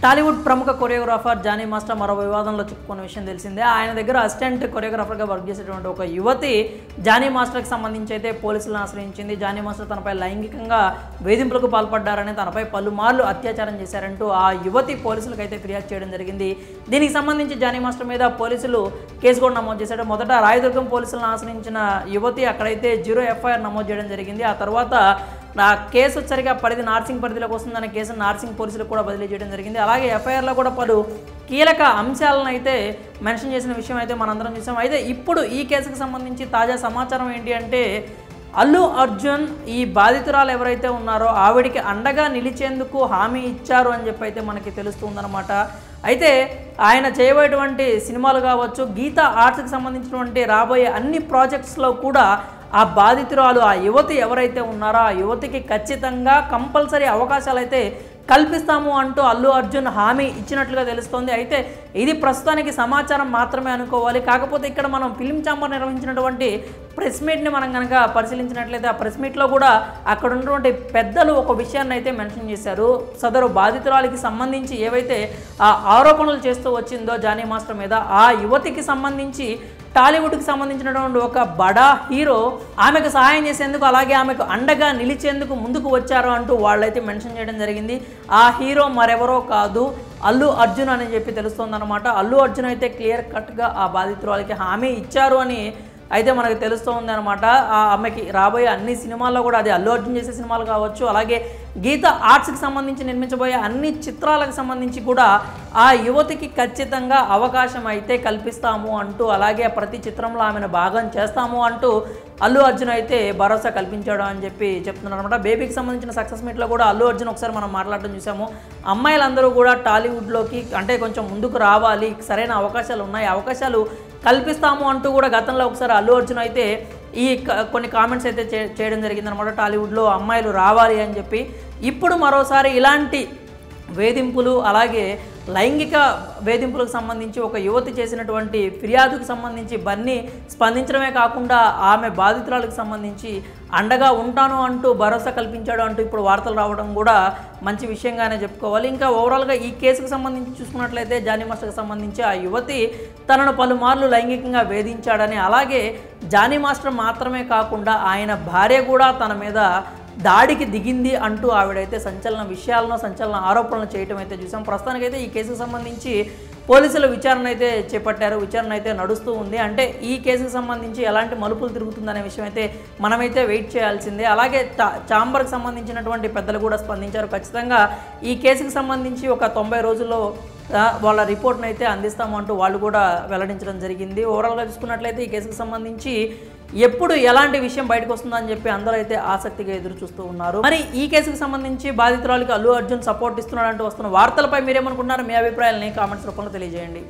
టాలీవుడ్ ప్రముఖ choreographer Johnny master మరో వివాదంలో చిక్కుకున్న విషయం తెలిసిందే. ఆయన దగ్గర అసిస్టెంట్ కొరియోగ్రాఫర్గా వర్క్ చేసేటువంటి ఒక యువతి జానీ మాస్టర్కి సంబంధించి అయితే పోలీసులను ఆశ్రయించింది. జానీ మాస్టర్ తనపై లైంగికంగా వేధింపులకు పాల్పడ్డారని, తనపై పలుమార్లు అత్యాచారం చేశారంటూ ఆ యువతి పోలీసులకు అయితే ఫిర్యాదు చేయడం జరిగింది. దీనికి సంబంధించి జానీ మాస్టర్ మీద పోలీసులు కేసు కూడా నమోదు చేశారు. మొదట రాయదుర్గం పోలీసులను ఆశ్రయించిన యువతి అక్కడైతే 0 FIR నమోదు చేయడం జరిగింది. ఆ తర్వాత నా కేసు వచ్చరిగా నార్సింగ్ పరిధిలోకి వస్తుందనే కేసును నార్సింగ్ పోలీసులకు కూడా బదిలీ చేయడం జరిగింది. అలాగే ఎఫ్ఐఆర్లో కూడా పలు కీలక అంశాలను అయితే మెన్షన్ చేసిన విషయం అయితే మనందరం చూసాం. అయితే ఇప్పుడు ఈ కేసుకు సంబంధించి తాజా సమాచారం ఏంటి అంటే, అల్లు అర్జున్ ఈ బాధితురాలు ఎవరైతే ఉన్నారో ఆవిడికి అండగా నిలిచేందుకు హామీ ఇచ్చారు అని చెప్పి అయితే మనకి తెలుస్తుందన్నమాట. అయితే ఆయన చేయబోయేటువంటి సినిమాలు కావచ్చు, గీతా ఆర్ట్స్కి సంబంధించినటువంటి రాబోయే అన్ని ప్రాజెక్ట్స్లో కూడా ఆ బాధితురాలు, ఆ యువతి ఎవరైతే ఉన్నారో ఆ యువతికి ఖచ్చితంగా కంపల్సరీ అవకాశాలు అయితే కల్పిస్తాము అంటూ అల్లు అర్జున్ హామీ ఇచ్చినట్లుగా తెలుస్తోంది. అయితే ఇది ప్రస్తుతానికి సమాచారం మాత్రమే అనుకోవాలి. కాకపోతే ఇక్కడ మనం ఫిల్మ్ ఛాంబర్ నిర్వహించినటువంటి ప్రెస్ మీట్ని మనం కనుక పరిశీలించినట్లయితే ఆ ప్రెస్ మీట్లో కూడా అక్కడ ఉన్నటువంటి పెద్దలు ఒక విషయాన్ని అయితే మెన్షన్ చేశారు. సదరు బాధితురాలికి సంబంధించి ఏవైతే ఆ ఆరోపణలు చేస్తూ వచ్చిందో జానీ మాస్టర్ మీద, ఆ యువతికి సంబంధించి టాలీవుడ్కి సంబంధించినటువంటి ఒక బడా హీరో ఆమెకు సహాయం చేసేందుకు, అలాగే ఆమెకు అండగా నిలిచేందుకు ముందుకు వచ్చారు అంటూ వాళ్ళైతే మెన్షన్ చేయడం జరిగింది. ఆ హీరో మరెవరో కాదు, అల్లు అర్జున్ అని చెప్పి తెలుస్తోందన్నమాట. అల్లు అర్జున్ అయితే క్లియర్ కట్గా ఆ బాధితురాలకి హామీ ఇచ్చారు అని అయితే మనకు తెలుస్తుంది అనమాట. ఆమెకి రాబోయే అన్ని సినిమాల్లో కూడా, అది అల్లు అర్జున్ చేసే సినిమాలు కావచ్చు, అలాగే గీతా ఆర్ట్స్కి సంబంధించి నిర్మించబోయే అన్ని చిత్రాలకు సంబంధించి కూడా ఆ యువతికి ఖచ్చితంగా అవకాశం అయితే కల్పిస్తాము అంటూ, అలాగే ప్రతి చిత్రంలో ఆమెను భాగం చేస్తాము అంటూ అల్లు అర్జున్ అయితే భరోసా కల్పించాడు అని చెప్పి చెప్తున్నారు అనమాట. బేబీకి సంబంధించిన సక్సెస్ మీట్లో కూడా అల్లు అర్జున్ ఒకసారి మనం మాట్లాడడం చూసాము. అమ్మాయిలందరూ కూడా టాలీవుడ్లోకి అంటే కొంచెం ముందుకు రావాలి, సరైన అవకాశాలు ఉన్నాయి, అవకాశాలు కల్పిస్తాము అంటూ కూడా గతంలో ఒకసారి అల్లు అర్జున్ అయితే ఈ కొన్ని కామెంట్స్ అయితే చేయడం జరిగిందనమాట. టాలీవుడ్లో అమ్మాయిలు రావాలి అని చెప్పి. ఇప్పుడు మరోసారి ఇలాంటి వేధింపులు, అలాగే లైంగిక వేధింపులకు సంబంధించి ఒక యువతి చేసినటువంటి ఫిర్యాదుకు సంబంధించి బన్నీ స్పందించడమే కాకుండా ఆమె బాధితురాలకు సంబంధించి అండగా ఉంటాను అంటూ భరోసా కల్పించాడు అంటూ ఇప్పుడు వార్తలు రావడం కూడా మంచి విషయంగానే చెప్పుకోవాలి. ఇంకా ఓవరాల్గా ఈ కేసుకు సంబంధించి చూసుకున్నట్లయితే జానీ మాస్టర్కి సంబంధించి ఆ యువతి తనను పలుమార్లు లైంగికంగా వేధించాడని, అలాగే జానీ మాస్టర్ మాత్రమే కాకుండా ఆయన భార్య కూడా తన మీద దాడికి దిగింది అంటూ ఆవిడైతే సంచలన ఆరోపణలు చేయటం అయితే చూసాం. ప్రస్తుతానికైతే ఈ కేసుకు సంబంధించి పోలీసులు విచారణ అయితే చేపట్టారు. విచారణ అయితే నడుస్తూ ఉంది. అంటే ఈ కేసుకు సంబంధించి ఎలాంటి మలుపులు తిరుగుతుందనే విషయం అయితే మనమైతే వెయిట్ చేయాల్సిందే. అలాగే ఛాంబర్కి సంబంధించినటువంటి పెద్దలు కూడా స్పందించారు. ఖచ్చితంగా ఈ కేసుకు సంబంధించి ఒక 90 రోజుల్లో వాళ్ళ రిపోర్ట్ని అయితే అందిస్తామంటూ వాళ్ళు కూడా వెల్లడించడం జరిగింది. ఓవరాల్గా చూసుకున్నట్లయితే ఈ కేసుకు సంబంధించి ఎప్పుడు ఎలాంటి విషయం బయటకు వస్తుందని చెప్పి అందరూ అయితే ఆసక్తిగా ఎదురు చూస్తూ ఉన్నారు. మరి ఈ కేసుకు సంబంధించి బాధితురాలికి అల్లు అర్జున్ సపోర్ట్ ఇస్తున్నాడంటూ వస్తున్న వార్తలపై మీరేమనుకుంటున్నారు? మీ అభిప్రాయాలని కామెంట్స్ రూపంలో తెలియజేయండి.